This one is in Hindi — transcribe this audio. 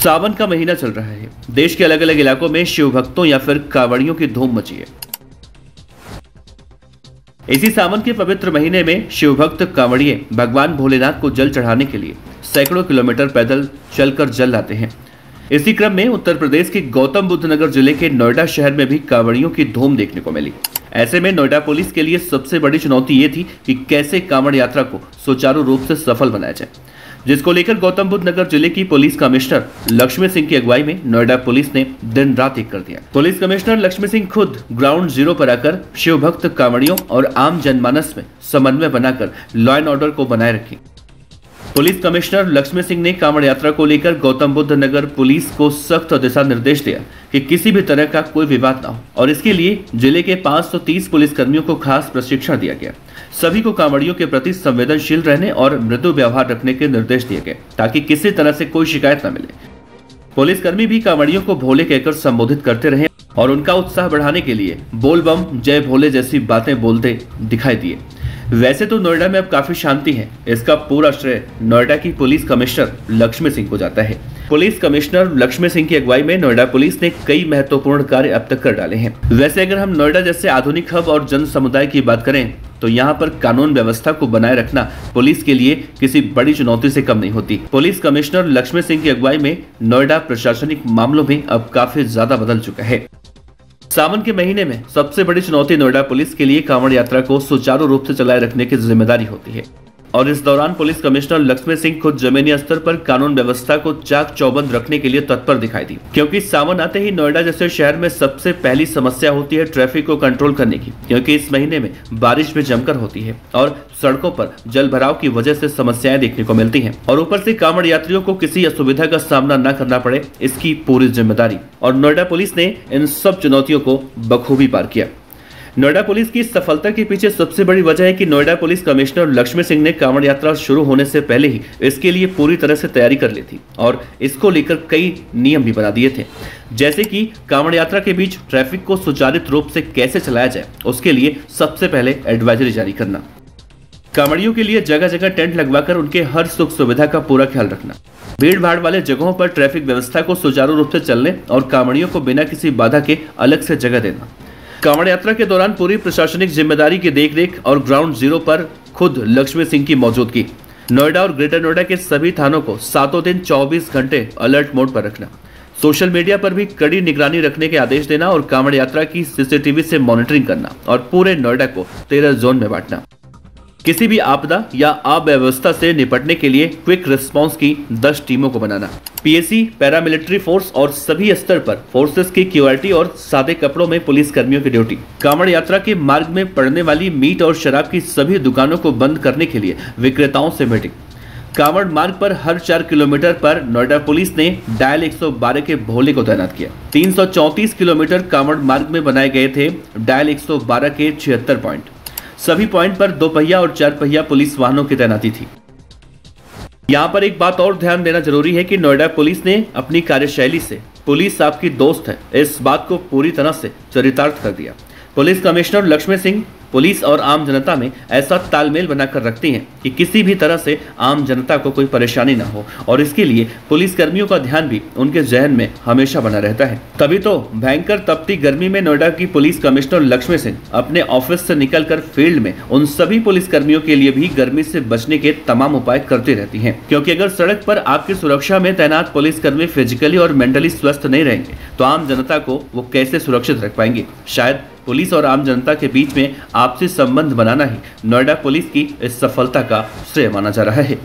सावन का महीना चल रहा है। देश के अलग अलग इलाकों में शिव भक्तों या फिर कांवड़ियों की धूम मची है। इसी सावन के पवित्र महीने में शिव भक्त कांवड़िये भगवान भोलेनाथ को जल चढ़ाने के लिए सैकड़ों किलोमीटर पैदल चलकर जल लाते हैं। इसी क्रम में उत्तर प्रदेश के गौतम बुद्ध नगर जिले के नोएडा शहर में भी कांवड़ियों की धूम देखने को मिली। ऐसे में नोएडा पुलिस के लिए सबसे बड़ी चुनौती ये थी कि कैसे कांवड़ यात्रा को सुचारू रूप से सफल बनाया जाए, जिसको लेकर गौतम बुद्ध नगर जिले की पुलिस कमिश्नर लक्ष्मी सिंह की अगुवाई में नोएडा पुलिस ने दिन रात एक कर दिया। पुलिस कमिश्नर लक्ष्मी सिंह खुद ग्राउंड जीरो पर आकर शिव भक्त कांवड़ियों और आम जनमानस में समन्वय बनाकर लॉ एंड ऑर्डर को बनाए रखी। पुलिस कमिश्नर लक्ष्मी सिंह ने कांवड़ यात्रा को लेकर गौतम बुद्ध नगर पुलिस को सख्त दिशा निर्देश दिया कि किसी भी तरह का कोई विवाद न हो, और इसके लिए जिले के 530 पुलिस कर्मियों को खास प्रशिक्षण दिया गया। सभी को कांवड़ियों के प्रति संवेदनशील रहने और मृदु व्यवहार रखने के निर्देश दिए गए ताकि किसी तरह से कोई शिकायत न मिले। पुलिसकर्मी भी कांवड़ियों को भोले कहकर संबोधित करते रहे और उनका उत्साह बढ़ाने के लिए बोल बम जय भोले जैसी बातें बोलते दिखाई दिए। वैसे तो नोएडा में अब काफी शांति है, इसका पूरा श्रेय नोएडा की पुलिस कमिश्नर लक्ष्मी सिंह को जाता है। पुलिस कमिश्नर लक्ष्मी सिंह की अगुवाई में नोएडा पुलिस ने कई महत्वपूर्ण कार्य अब तक कर डाले हैं। वैसे अगर हम नोएडा जैसे आधुनिक हब और जन समुदाय की बात करें तो यहाँ पर कानून व्यवस्था को बनाए रखना पुलिस के लिए किसी बड़ी चुनौती से कम नहीं होती। पुलिस कमिश्नर लक्ष्मी सिंह की अगुवाई में नोएडा प्रशासनिक मामलों में अब काफी ज्यादा बदल चुका है। सावन के महीने में सबसे बड़ी चुनौती नोएडा पुलिस के लिए कांवड़ यात्रा को सुचारू रूप से चलाए रखने की जिम्मेदारी होती है, और इस दौरान पुलिस कमिश्नर लक्ष्मी सिंह खुद जमीनी स्तर पर कानून व्यवस्था को चाक चौबंद रखने के लिए तत्पर दिखाई दी, क्योंकि सावन आते ही नोएडा जैसे शहर में सबसे पहली समस्या होती है ट्रैफिक को कंट्रोल करने की, क्योंकि इस महीने में बारिश भी जमकर होती है और सड़कों पर जल भराव की वजह से समस्याएं देखने को मिलती हैं, और ऊपर से कांवड़ यात्रियों को किसी असुविधा का सामना न करना पड़े, इसकी पूरी जिम्मेदारी और नोएडा पुलिस ने इन सब चुनौतियों को बखूबी पार किया। नोएडा पुलिस की सफलता के पीछे सबसे बड़ी वजह है कि नोएडा पुलिस कमिश्नर लक्ष्मी सिंह ने कांवड़ यात्रा शुरू होने से पहले ही इसके लिए पूरी तरह से तैयारी कर ली थी और इसको लेकर कई नियम भी बना दिए थे, जैसे कि कांवड़ यात्रा के बीच ट्रैफिक को सुचारू रूप से कैसे चलाया जाए, उसके लिए सबसे पहले एडवाइजरी जारी करना, कांवड़ियों के लिए जगह जगह टेंट लगवाकर उनके हर सुख सुविधा का पूरा ख्याल रखना, भीड़ भाड़ वाले जगहों पर ट्रैफिक व्यवस्था को सुचारू रूप से चलने और कांवड़ियों को बिना किसी बाधा के अलग से जगह देना। कांवड़ यात्रा के दौरान पूरी प्रशासनिक जिम्मेदारी की देखरेख और ग्राउंड जीरो पर खुद लक्ष्मी सिंह की मौजूदगी। नोएडा और ग्रेटर नोएडा के सभी थानों को 7 दिन 24 घंटे अलर्ट मोड पर रखना, सोशल मीडिया पर भी कड़ी निगरानी रखने के आदेश देना और कांवड़ यात्रा की सीसीटीवी से मॉनिटरिंग करना और पूरे नोएडा को 13 जोन में बांटना। किसी भी आपदा या अव्यवस्था से निपटने के लिए क्विक रिस्पांस की 10 टीमों को बनाना, पीएसी, पैरामिलिट्री फोर्स और सभी स्तर पर फोर्सेस की क्यूआरटी और सादे कपड़ों में पुलिस कर्मियों की ड्यूटी। कांवड़ यात्रा के मार्ग में पड़ने वाली मीट और शराब की सभी दुकानों को बंद करने के लिए विक्रेताओं से मीटिंग। कांवड़ मार्ग पर हर 4 किलोमीटर पर नोएडा पुलिस ने डायल 112 के भोले को तैनात किया। 334 किलोमीटर कांवड़ मार्ग में बनाए गए थे डायल 112 के 76 पॉइंट। सभी पॉइंट पर 2 पहिया और 4 पहिया पुलिस वाहनों की तैनाती थी। यहाँ पर एक बात और ध्यान देना जरूरी है कि नोएडा पुलिस ने अपनी कार्यशैली से पुलिस आपकी दोस्त है इस बात को पूरी तरह से चरितार्थ कर दिया। Police commissioner Lakshmi Singh police और आम जनता में ऐसा तालमेल बनाकर रखती हैं कि किसी भी तरह से आम जनता को कोई परेशानी ना हो, और इसके लिए पुलिस कर्मियों का ध्यान भी उनके जहन में हमेशा बना रहता है। तभी तो भयंकर तपती गर्मी में नोएडा की पुलिस कमिश्नर लक्ष्मी सिंह अपने ऑफिस से निकलकर फील्ड में उन सभी पुलिस कर्मियों के लिए भी गर्मी से बचने के तमाम उपाय करती रहती है, क्योंकि अगर सड़क पर आपकी सुरक्षा में तैनात पुलिस कर्मी फिजिकली और मेंटली स्वस्थ नहीं रहेंगे तो आम जनता को वो कैसे सुरक्षित रख पाएंगे। शायद पुलिस और आम जनता के बीच में आपसी संबंध बनाना ही नोएडा पुलिस की इस सफलता का श्रेय माना जा रहा है।